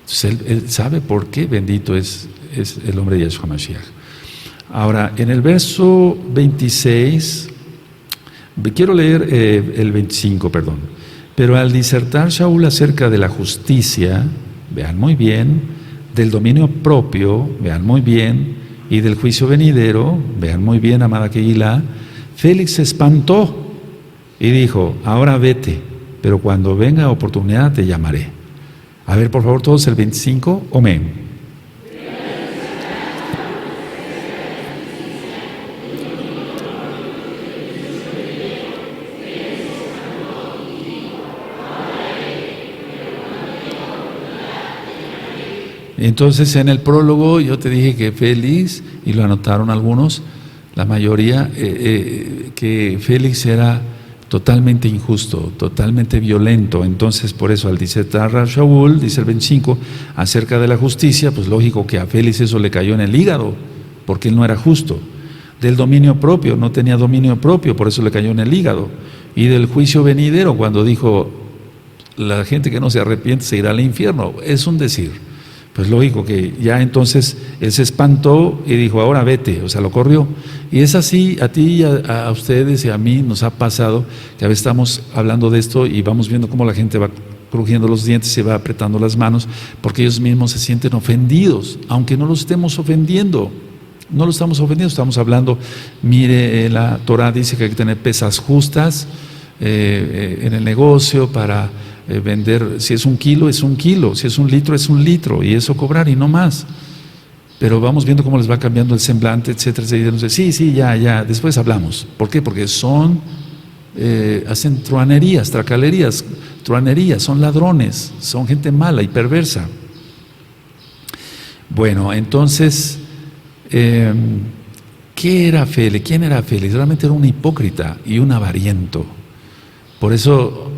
Entonces él sabe por qué bendito es el hombre de Yahshua Mashiach. Ahora, en el verso 26, quiero leer el 25, perdón. Pero al disertar Shaul acerca de la justicia, vean muy bien, del dominio propio, vean muy bien, y del juicio venidero, vean muy bien, amada Keila, Félix se espantó y dijo: ahora vete, pero cuando venga oportunidad te llamaré. A ver, por favor, todos el 25, amén. Entonces, en el prólogo yo te dije que Félix, y lo anotaron algunos, la mayoría, que Félix era totalmente injusto, totalmente violento. Entonces, por eso al disertar a Shaul, dice el 25, acerca de la justicia, pues lógico que a Félix eso le cayó en el hígado, porque él no era justo. Del dominio propio, no tenía dominio propio, por eso le cayó en el hígado. Y del juicio venidero, cuando dijo: la gente que no se arrepiente se irá al infierno. Es un decir. Pues lógico que ya entonces él se espantó y dijo: ahora vete, o sea, lo corrió. Y es así, a ti y a ustedes y a mí nos ha pasado que a veces estamos hablando de esto y vamos viendo cómo la gente va crujiendo los dientes y se va apretando las manos, porque ellos mismos se sienten ofendidos, aunque no los estemos ofendiendo. No lo estamos ofendiendo, estamos hablando, mire, la Torah dice que hay que tener pesas justas en el negocio para vender. Si es 1 kilo, es 1 kilo, si es 1 litro, es 1 litro, y eso cobrar y no más. Pero vamos viendo cómo les va cambiando el semblante, etcétera, etcétera. Sí, ya, después hablamos. ¿Por qué? Porque hacen truanerías, tracalerías, truanerías, son ladrones, son gente mala y perversa. Bueno, entonces, ¿qué era Félix? ¿Quién era Félix? Realmente era un hipócrita y un avariento. Por eso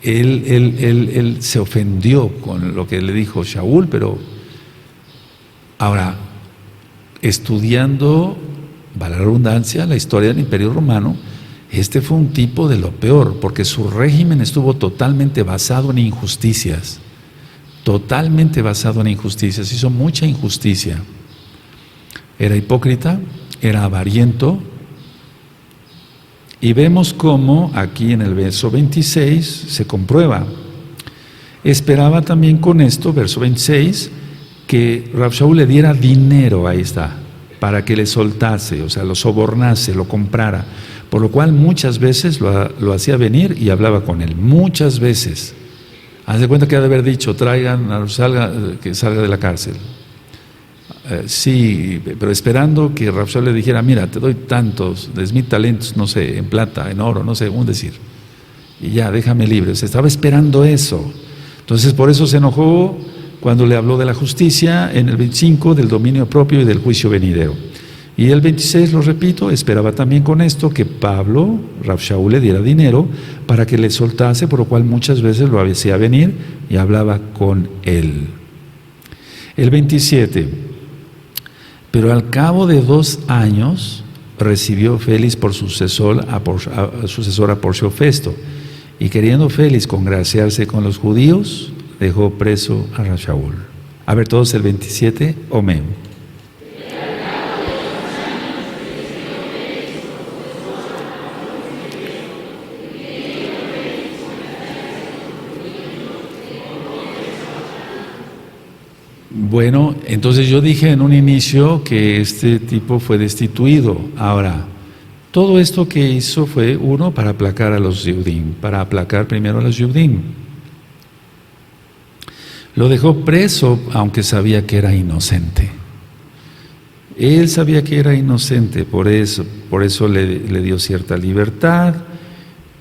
él se ofendió con lo que le dijo Shaul, pero ahora, estudiando, vale la redundancia, la historia del Imperio Romano, este fue un tipo de lo peor, porque su régimen estuvo totalmente basado en injusticias, hizo mucha injusticia. Era hipócrita, era avariento. Y vemos cómo aquí en el verso 26 se comprueba. Esperaba también con esto, verso 26, que Rav Shaul le diera dinero, ahí está, para que le soltase, o sea, lo sobornase, lo comprara. Por lo cual muchas veces lo hacía venir y hablaba con él, muchas veces. Haz de cuenta que ha de haber dicho, traigan, que salga de la cárcel. Sí, pero esperando que Rav Shaul le dijera, mira, te doy tantos, 10,000 talentos, no sé, en plata, en oro, no sé, un decir. Y ya, déjame libre. Se estaba esperando eso. Entonces, por eso se enojó cuando le habló de la justicia en el 25, del dominio propio y del juicio venidero. Y el 26, lo repito, esperaba también con esto que Pablo, Rav Shaul, le diera dinero para que le soltase, por lo cual muchas veces lo hacía venir y hablaba con él. El 27. Pero al cabo de 2 años recibió Félix por sucesor a Porcio Festo, y queriendo Félix congraciarse con los judíos, dejó preso a Rav Shaul. A ver todos el 27, amén. Bueno, entonces yo dije en un inicio que este tipo fue destituido. Ahora, todo esto que hizo fue, uno, para aplacar a los Yehudim, para aplacar primero a los Yehudim. Lo dejó preso, aunque sabía que era inocente. Él sabía que era inocente, por eso le dio cierta libertad,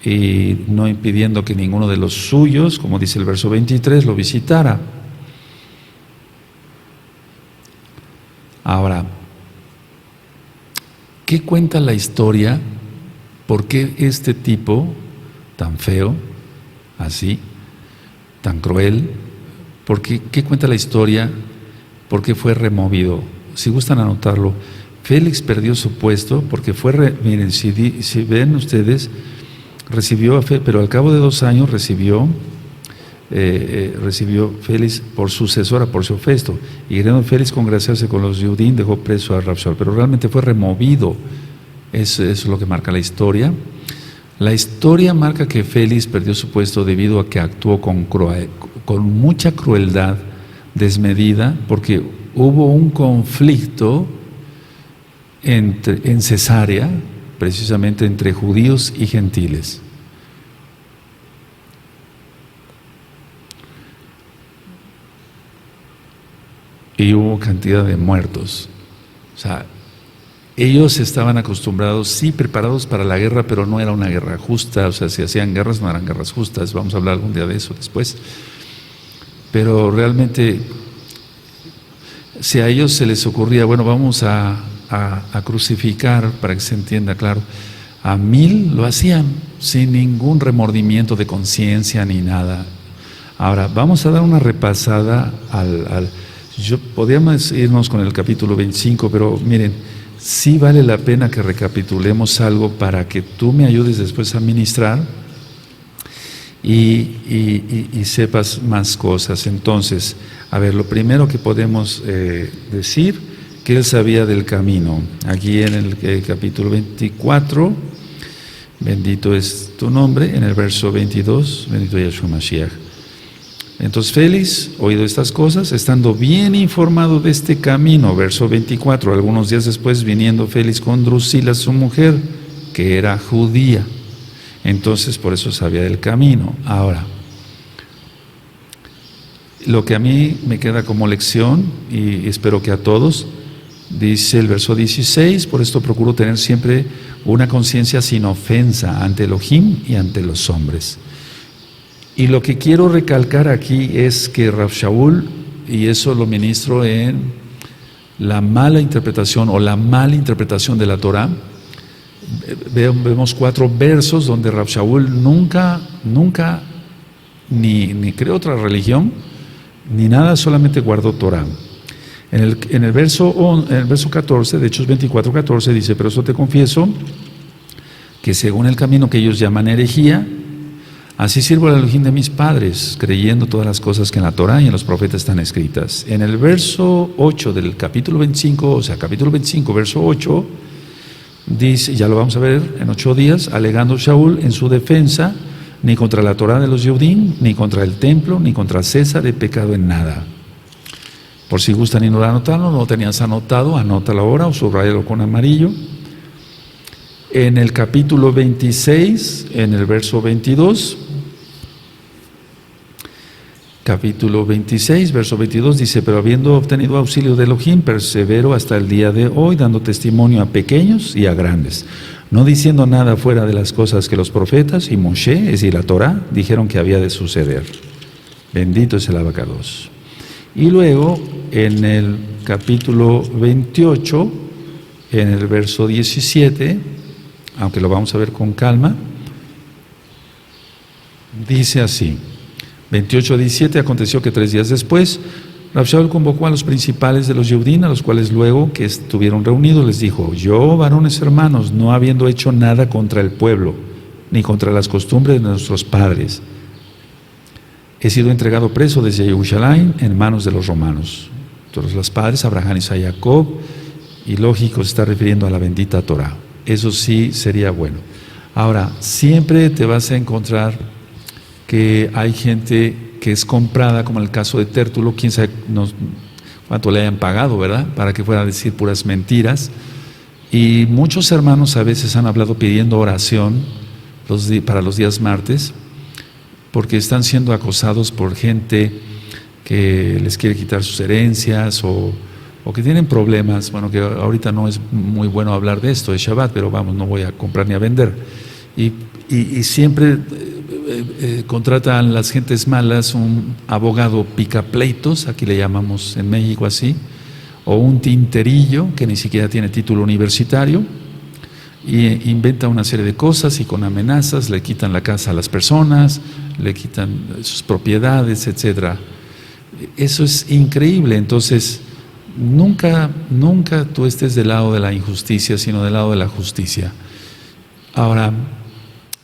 y no impidiendo que ninguno de los suyos, como dice el verso 23, lo visitara. Ahora, ¿qué cuenta la historia? ¿Por qué este tipo tan feo, así, tan cruel? ¿Qué cuenta la historia? ¿Por qué fue removido? Si gustan anotarlo, Félix perdió su puesto porque miren, si ven ustedes, recibió, pero al cabo de 2 años recibió Félix por sucesor a Porcio Festo, y queriendo Félix congraciarse con los Yehudim, dejó preso a Rav Shaul, pero realmente fue removido. Eso es lo que marca la historia. La historia marca que Félix perdió su puesto debido a que actuó con mucha crueldad desmedida, porque hubo un conflicto en Cesarea, precisamente entre judíos y gentiles. Y hubo cantidad de muertos. O sea, ellos estaban acostumbrados, sí, preparados para la guerra, pero no era una guerra justa. O sea, si hacían guerras, no eran guerras justas. Vamos a hablar algún día de eso después. Pero realmente, si a ellos se les ocurría, bueno, vamos a crucificar, para que se entienda claro, a 1000 lo hacían sin ningún remordimiento de conciencia ni nada. Ahora, vamos a dar una repasada podríamos irnos con el capítulo 25, pero miren, sí vale la pena que recapitulemos algo para que tú me ayudes después a ministrar y sepas más cosas. Entonces, a ver, lo primero que podemos decir, que él sabía del camino. Aquí en el capítulo 24, bendito es tu nombre, en el verso 22, bendito Yahshua Mashiach. Entonces Félix, oído estas cosas, estando bien informado de este camino, verso 24, algunos días después, viniendo Félix con Drusila, su mujer, que era judía. Entonces, por eso sabía del camino. Ahora, lo que a mí me queda como lección, y espero que a todos, dice el verso 16, por esto procuro tener siempre una conciencia sin ofensa ante Elohim y ante los hombres. Y lo que quiero recalcar aquí es que Rav Shaul, y eso lo ministro en la mala interpretación o la mala interpretación de la Torah, vemos 4 versos donde Rav Shaul nunca ni creó otra religión, ni nada, solamente guardó Torah. En el verso 14, de Hechos 24:14, dice, pero eso te confieso, que según el camino que ellos llaman herejía,
Así sirvo al Elohim de mis padres, creyendo todas las cosas que en la Torah y en los profetas están escritas. En el verso 8 del capítulo 25, o sea, capítulo 25, verso 8, dice, ya lo vamos a ver en 8 días, alegando Shaul en su defensa, ni contra la Torah de los Yehudim, ni contra el templo, ni contra César he pecado en nada. Por si gustan y no lo anotaron, no lo tenías anotado, anótalo ahora o subrayalo con amarillo. En el capítulo 26, en el verso 22, capítulo 26, verso 22, dice, pero habiendo obtenido auxilio de Elohim, persevero hasta el día de hoy, dando testimonio a pequeños y a grandes, no diciendo nada fuera de las cosas que los profetas y Moshe, es decir, la Torah, dijeron que había de suceder. Bendito es el abacados. Y luego, en el capítulo 28, en el verso 17, aunque lo vamos a ver con calma, dice así, 28:17, aconteció que 3 días después, Rav Shaul convocó a los principales de los Yehudim, a los cuales luego que estuvieron reunidos les dijo, yo, varones hermanos, no habiendo hecho nada contra el pueblo, ni contra las costumbres de nuestros padres, he sido entregado preso desde Jerusalén en manos de los romanos. Todos los padres, Abraham, Isaac, Jacob, y lógico se está refiriendo a la bendita Torah. Eso sí sería bueno. Ahora, siempre te vas a encontrar que hay gente que es comprada, como en el caso de Tértulo, quién sabe cuánto le hayan pagado, ¿verdad?, para que fuera a decir puras mentiras. Y muchos hermanos a veces han hablado pidiendo oración para los días martes, porque están siendo acosados por gente que les quiere quitar sus herencias o que tienen problemas. Bueno, que ahorita no es muy bueno hablar de esto, es Shabbat, pero vamos, no voy a comprar ni a vender. Y siempre contratan las gentes malas un abogado picapleitos, aquí le llamamos en México así, o un tinterillo que ni siquiera tiene título universitario, y inventa una serie de cosas y con amenazas le quitan la casa a las personas, le quitan sus propiedades, etcétera. Eso es increíble. Entonces, nunca tú estés del lado de la injusticia, sino del lado de la justicia. Ahora,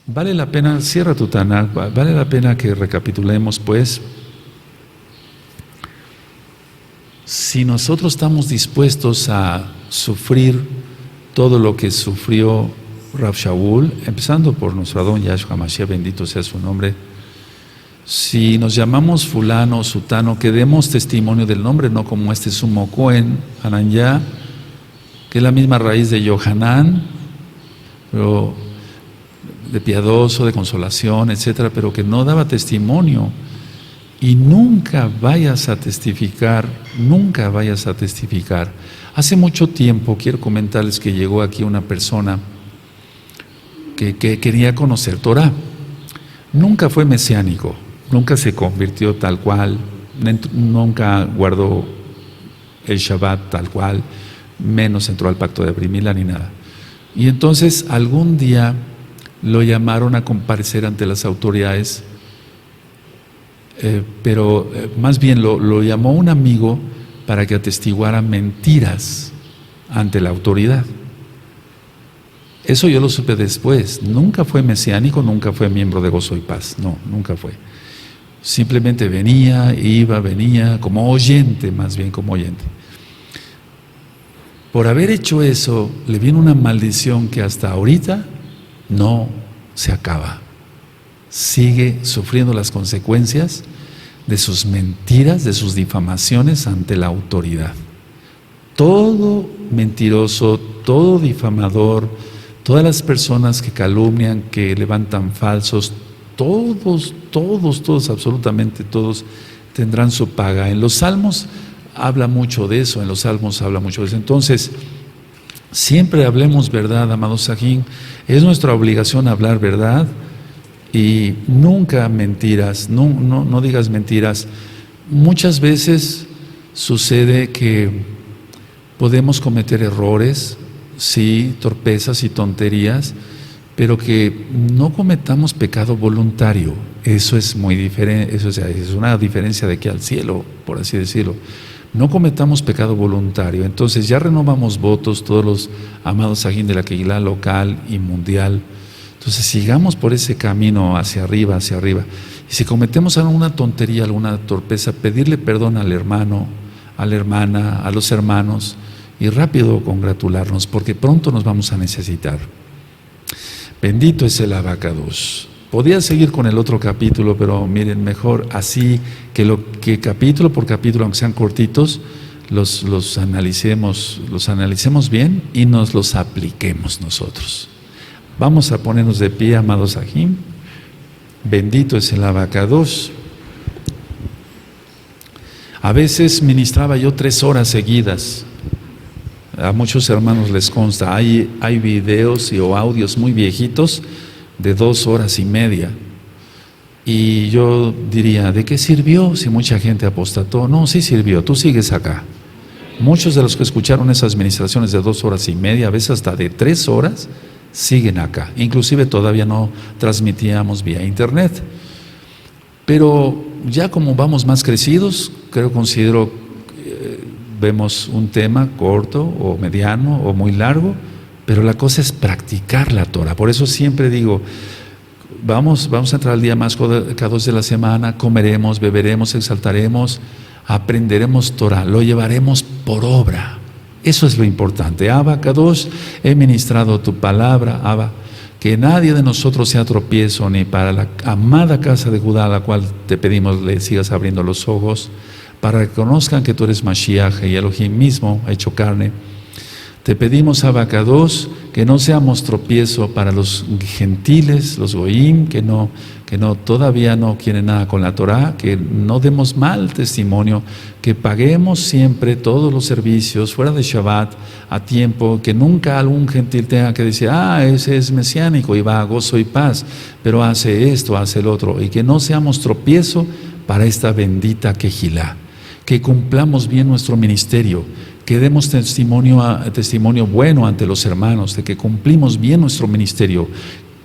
vale la pena, cierra tu Tanakh, vale la pena que recapitulemos, pues, si nosotros estamos dispuestos a sufrir todo lo que sufrió Rav Shaul, empezando por nuestro Adón Yahshua Mashiach, bendito sea su nombre. Si nos llamamos fulano o sutano, que demos testimonio del nombre, no como este sumo Cohen, Hananyah, que es la misma raíz de Yohanan, pero de piadoso, de consolación, etcétera, pero que no daba testimonio. Y nunca vayas a testificar, nunca vayas a testificar. Hace mucho tiempo, quiero comentarles que llegó aquí una persona que quería conocer Torah. Nunca fue mesiánico, nunca se convirtió tal cual, nunca guardó el Shabbat tal cual, menos entró al pacto de Abrimila ni nada. Y entonces algún día lo llamaron a comparecer ante las autoridades, pero más bien lo llamó un amigo para que atestiguara mentiras ante la autoridad. Eso yo lo supe después. Nunca fue mesiánico, nunca fue miembro de Gozo y Paz, no, nunca fue. Simplemente venía, iba, venía, como oyente, más bien como oyente. Por haber hecho eso, le viene una maldición que hasta ahorita no se acaba. Sigue sufriendo las consecuencias de sus mentiras, de sus difamaciones ante la autoridad. Todo mentiroso, todo difamador, todas las personas que calumnian, que levantan falsos, todos, absolutamente todos tendrán su paga. En los Salmos habla mucho de eso, Entonces, siempre hablemos verdad, amados Sajín. Es nuestra obligación hablar verdad y nunca mentiras, no digas mentiras. Muchas veces sucede que podemos cometer errores, sí, torpezas y tonterías, pero que no cometamos pecado voluntario. Eso es muy diferente, es una diferencia de aquí al cielo, por así decirlo. No cometamos pecado voluntario. Entonces ya renovamos votos todos los amados Sajín de la Kehilá local y mundial. Entonces sigamos por ese camino hacia arriba, hacia arriba. Y si cometemos alguna tontería, alguna torpeza, pedirle perdón al hermano, a la hermana, a los hermanos, y rápido congratularnos, porque pronto nos vamos a necesitar. Bendito es el abacados. Podía seguir con el otro capítulo, pero miren, mejor así que capítulo por capítulo, aunque sean cortitos, los analicemos bien y nos los apliquemos nosotros. Vamos a ponernos de pie, amados Ajim. Bendito es el abacados. A veces ministraba yo 3 horas seguidas. A muchos hermanos les consta, hay videos o audios muy viejitos de 2 horas y media. Y yo diría, ¿de qué sirvió si mucha gente apostató? No, sí sirvió, tú sigues acá. Muchos de los que escucharon esas ministraciones de 2 horas y media, a veces hasta de 3 horas, siguen acá. Inclusive todavía no transmitíamos vía internet. Pero ya como vamos más crecidos, considero vemos un tema corto o mediano o muy largo, pero la cosa es practicar la Torah. Por eso siempre digo, vamos a entrar al día más cada 2 de la semana, comeremos, beberemos, exaltaremos, aprenderemos Torah, lo llevaremos por obra. Eso es lo importante. Abba Kadosh, he ministrado tu palabra, Abba, que nadie de nosotros sea tropiezo, ni para la amada casa de Judá, a la cual te pedimos le sigas abriendo los ojos, para que conozcan que tú eres Mashiach y Elohim mismo hecho carne. Te pedimos, Abba Kadosh, que no seamos tropiezo para los gentiles, los goyim, que todavía no quieren nada con la Torah, que no demos mal testimonio, que paguemos siempre todos los servicios fuera de Shabbat a tiempo, que nunca algún gentil tenga que decir, ese es mesiánico y va a gozo y paz, pero hace esto, hace el otro, y que no seamos tropiezo para esta bendita Kehilá, que cumplamos bien nuestro ministerio, que demos testimonio bueno ante los hermanos, de que cumplimos bien nuestro ministerio,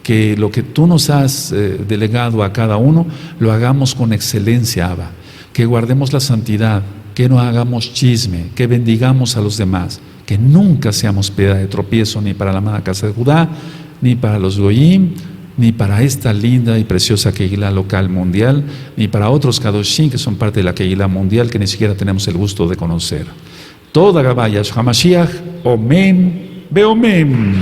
que lo que tú nos has delegado a cada uno, lo hagamos con excelencia, Abba, que guardemos la santidad, que no hagamos chisme, que bendigamos a los demás, que nunca seamos piedra de tropiezo ni para la amada casa de Judá, ni para los goyim, ni para esta linda y preciosa Kehilá local mundial, ni para otros Kadoshim que son parte de la Kehilá mundial que ni siquiera tenemos el gusto de conocer. Toda Gabaya, Hamashiach, Omen, Beomen.